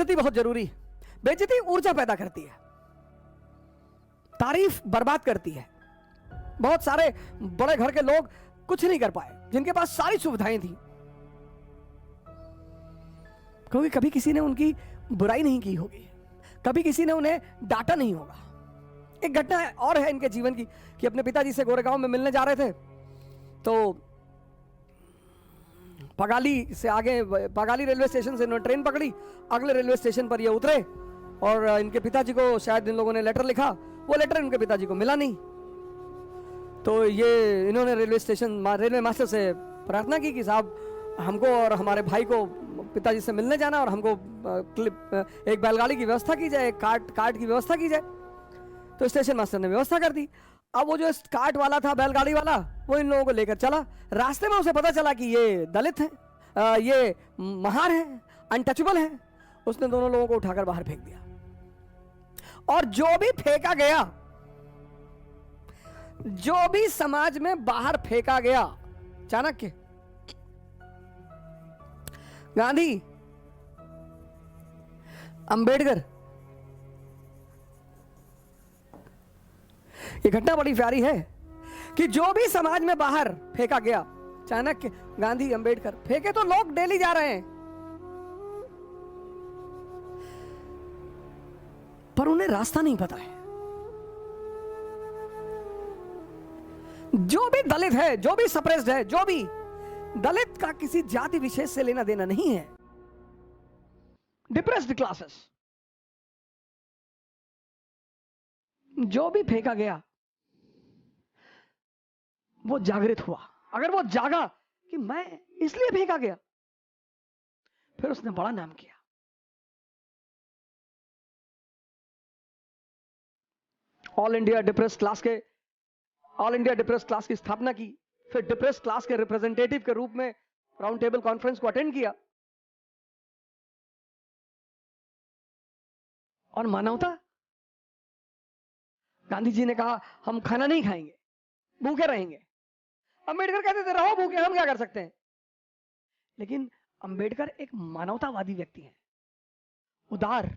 बेइज्जती बहुत जरूरी है। बेइज्जती ऊर्जा पैदा करती है, तारीफ बर्बाद करती है। बहुत सारे बड़े घर के लोग कुछ नहीं कर पाए जिनके पास सारी सुविधाएं थी, क्योंकि कभी किसी ने उनकी बुराई नहीं की होगी, कभी किसी ने उन्हें डांटा नहीं होगा। एक घटना और है इनके जीवन की कि अपने पिताजी से गोरेगांव में मिलने जा रहे थे, तो पगाली से आगे, पगाली रेलवे स्टेशन से इन्होंने ट्रेन पकड़ी, अगले रेलवे स्टेशन पर ये उतरे और इनके पिताजी को शायद इन लोगों ने लेटर लिखा, वो लेटर इनके पिताजी को मिला नहीं। तो ये इन्होंने रेलवे मास्टर से प्रार्थना की कि साहब हमको और हमारे भाई को पिताजी से मिलने जाना और हमको एक बैलगाड़ी की व्यवस्था की जाए, एक कार्ट की व्यवस्था की जाए। तो स्टेशन मास्टर ने व्यवस्था कर दी। अब वो जो कार्ट वाला था, बैलगाड़ी वाला, वो इन लोगों को लेकर चला। रास्ते में उसे पता चला कि ये दलित है, ये महार है, अनटचेबल है। उसने दोनों लोगों को उठाकर बाहर फेंक दिया और जो भी फेंका गया, जो भी समाज में बाहर फेंका गया, चाणक्य, गांधी, अंबेडकर, ये घटना बड़ी प्यारी है कि जो भी समाज में बाहर फेंका गया, चाणक्य, गांधी, अंबेडकर, फेंके तो लोग डेली जा रहे हैं, पर उन्हें रास्ता नहीं पता है। जो भी दलित है, जो भी सप्रेस्ड है, जो भी दलित का किसी जाति विशेष से लेना देना नहीं है। डिप्रेस्ड क्लासेस, जो भी फेंका गया वो जागृत हुआ। अगर वो जागा कि मैं इसलिए फेंका गया, फिर उसने बड़ा नाम किया। ऑल इंडिया डिप्रेस्ड क्लास की स्थापना की, फिर डिप्रेस्ड क्लास के रिप्रेजेंटेटिव के रूप में राउंड टेबल कॉन्फ्रेंस को अटेंड किया। और मानवता, गांधी जी ने कहा हम खाना नहीं खाएंगे, भूखे रहेंगे। अंबेडकर कहते थे रहो भूखे, हम क्या कर सकते हैं। लेकिन अंबेडकर एक मानवतावादी व्यक्ति हैं, उदार।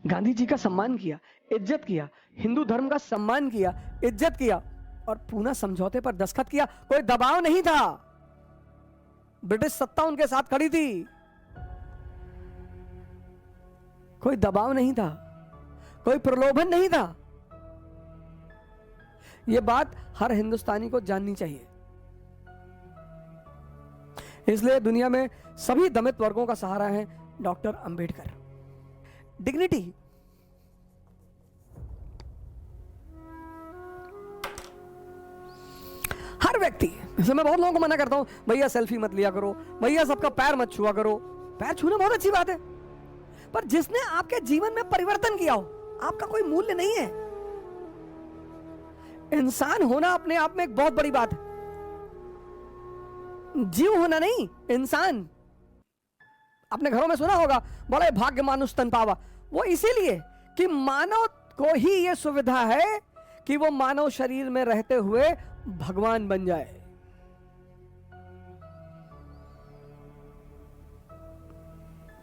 गांधी जी का सम्मान किया, इज्जत किया, हिंदू धर्म का सम्मान किया, इज्जत किया और पूना समझौते पर दस्तखत किया। कोई दबाव नहीं था, ब्रिटिश सत्ता उनके साथ खड़ी थी, कोई दबाव नहीं था, कोई प्रलोभन नहीं था। यह बात हर हिंदुस्तानी को जाननी चाहिए। इसलिए दुनिया में सभी दलित वर्गों का सहारा है डॉक्टर अंबेडकर। डिग्निटी, हर व्यक्ति, जैसे मैं बहुत लोगों को मना करता हूं, भैया सेल्फी मत लिया करो, भैया सबका पैर मत छुआ करो। पैर छूना बहुत अच्छी बात है, पर जिसने आपके जीवन में परिवर्तन किया हो, आपका कोई मूल्य नहीं है। इंसान होना अपने आप में एक बहुत बड़ी बात है, जीव होना नहीं, इंसान। अपने घरों में सुना होगा बड़े भाग्य मानुष तन पावा, वो इसीलिए कि मानव को ही यह सुविधा है कि वो मानव शरीर में रहते हुए भगवान बन जाए।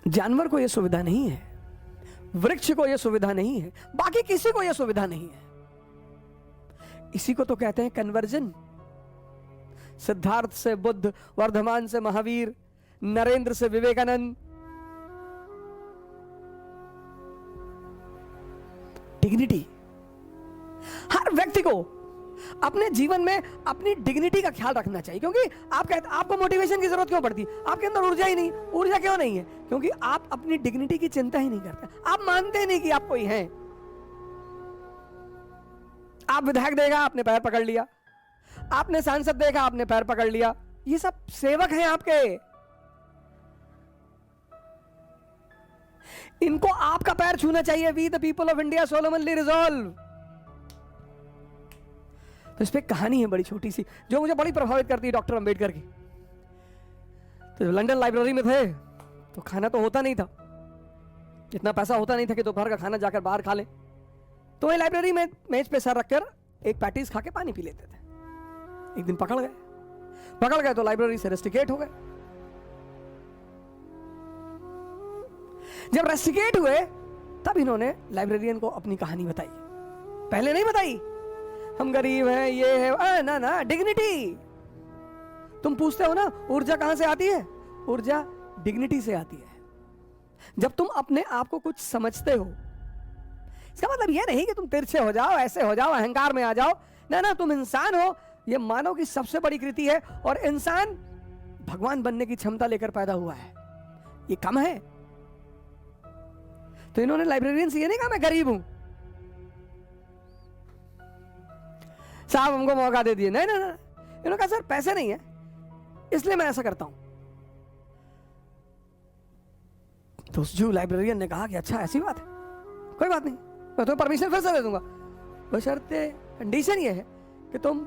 जानवर को यह सुविधा नहीं है, वृक्ष को यह सुविधा नहीं है, बाकी किसी को यह सुविधा नहीं है। इसी को तो कहते हैं कन्वर्जन। सिद्धार्थ से बुद्ध, वर्धमान से महावीर, नरेंद्र से विवेकानंद। डिग्निटी, हर व्यक्ति को अपने जीवन में अपनी डिग्निटी का ख्याल रखना चाहिए। क्योंकि आप कहते, आपको मोटिवेशन की जरूरत क्यों पड़ती, आपके अंदर ऊर्जा ही नहीं। ऊर्जा क्यों नहीं है? क्योंकि आप अपनी डिग्निटी की चिंता ही नहीं करते, आप मानते नहीं कि आप कोई हैं। आप विधायक देगा, आपने पैर पकड़ लिया, आपने सांसद देखा, आपने पैर पकड़ लिया। ये सब सेवक हैं आपके, इनको आपका पैर छूना चाहिए। We the people of India solemnly resolve. तो इस पे कहानी है बड़ी छोटी सी जो मुझे बड़ी प्रभावित करती है डॉक्टर अंबेडकर की। तो लंदन लाइब्रेरी में थे तो खाना तो होता नहीं था, इतना पैसा होता नहीं था कि दोपहर का खाना जाकर बाहर खा ले। तो वही लाइब्रेरी में मेज पे सर रखकर एक पैटीज खा के पानी पी लेते थे। एक दिन पकड़ गए तो लाइब्रेरी से रेस्टिकेट हो गए। जब रेस्टिकेट हुए तब इन्होंने लाइब्रेरियन को अपनी कहानी बताई, पहले नहीं बताई। हम गरीब हैं, ये है, ना ना, डिग्निटी। तुम पूछते हो ना ऊर्जा कहां से आती है? ऊर्जा डिग्निटी से आती है। जब तुम अपने आप को कुछ समझते हो, इसका मतलब यह नहीं कि तुम तिरछे हो जाओ, ऐसे हो जाओ, अहंकार में आ जाओ। ना ना, तुम इंसान हो। यह मानव की सबसे बड़ी कृति है, और इंसान भगवान बनने की क्षमता लेकर पैदा हुआ है। ये कम है? तो इन्होंने लाइब्रेरियन से ये नहीं कहा मैं गरीब हूं, साहब हमको मौका दे दिए। नहीं ना ना, इन्होंने कहा सर पैसे नहीं है इसलिए मैं ऐसा करता हूं। तो उस जो लाइब्रेरियन ने कहा कि अच्छा ऐसी बात है, कोई बात नहीं, मैं तुम्हें परमिशन फिर से दे दूंगा, बशर्ते कंडीशन ये है कि तुम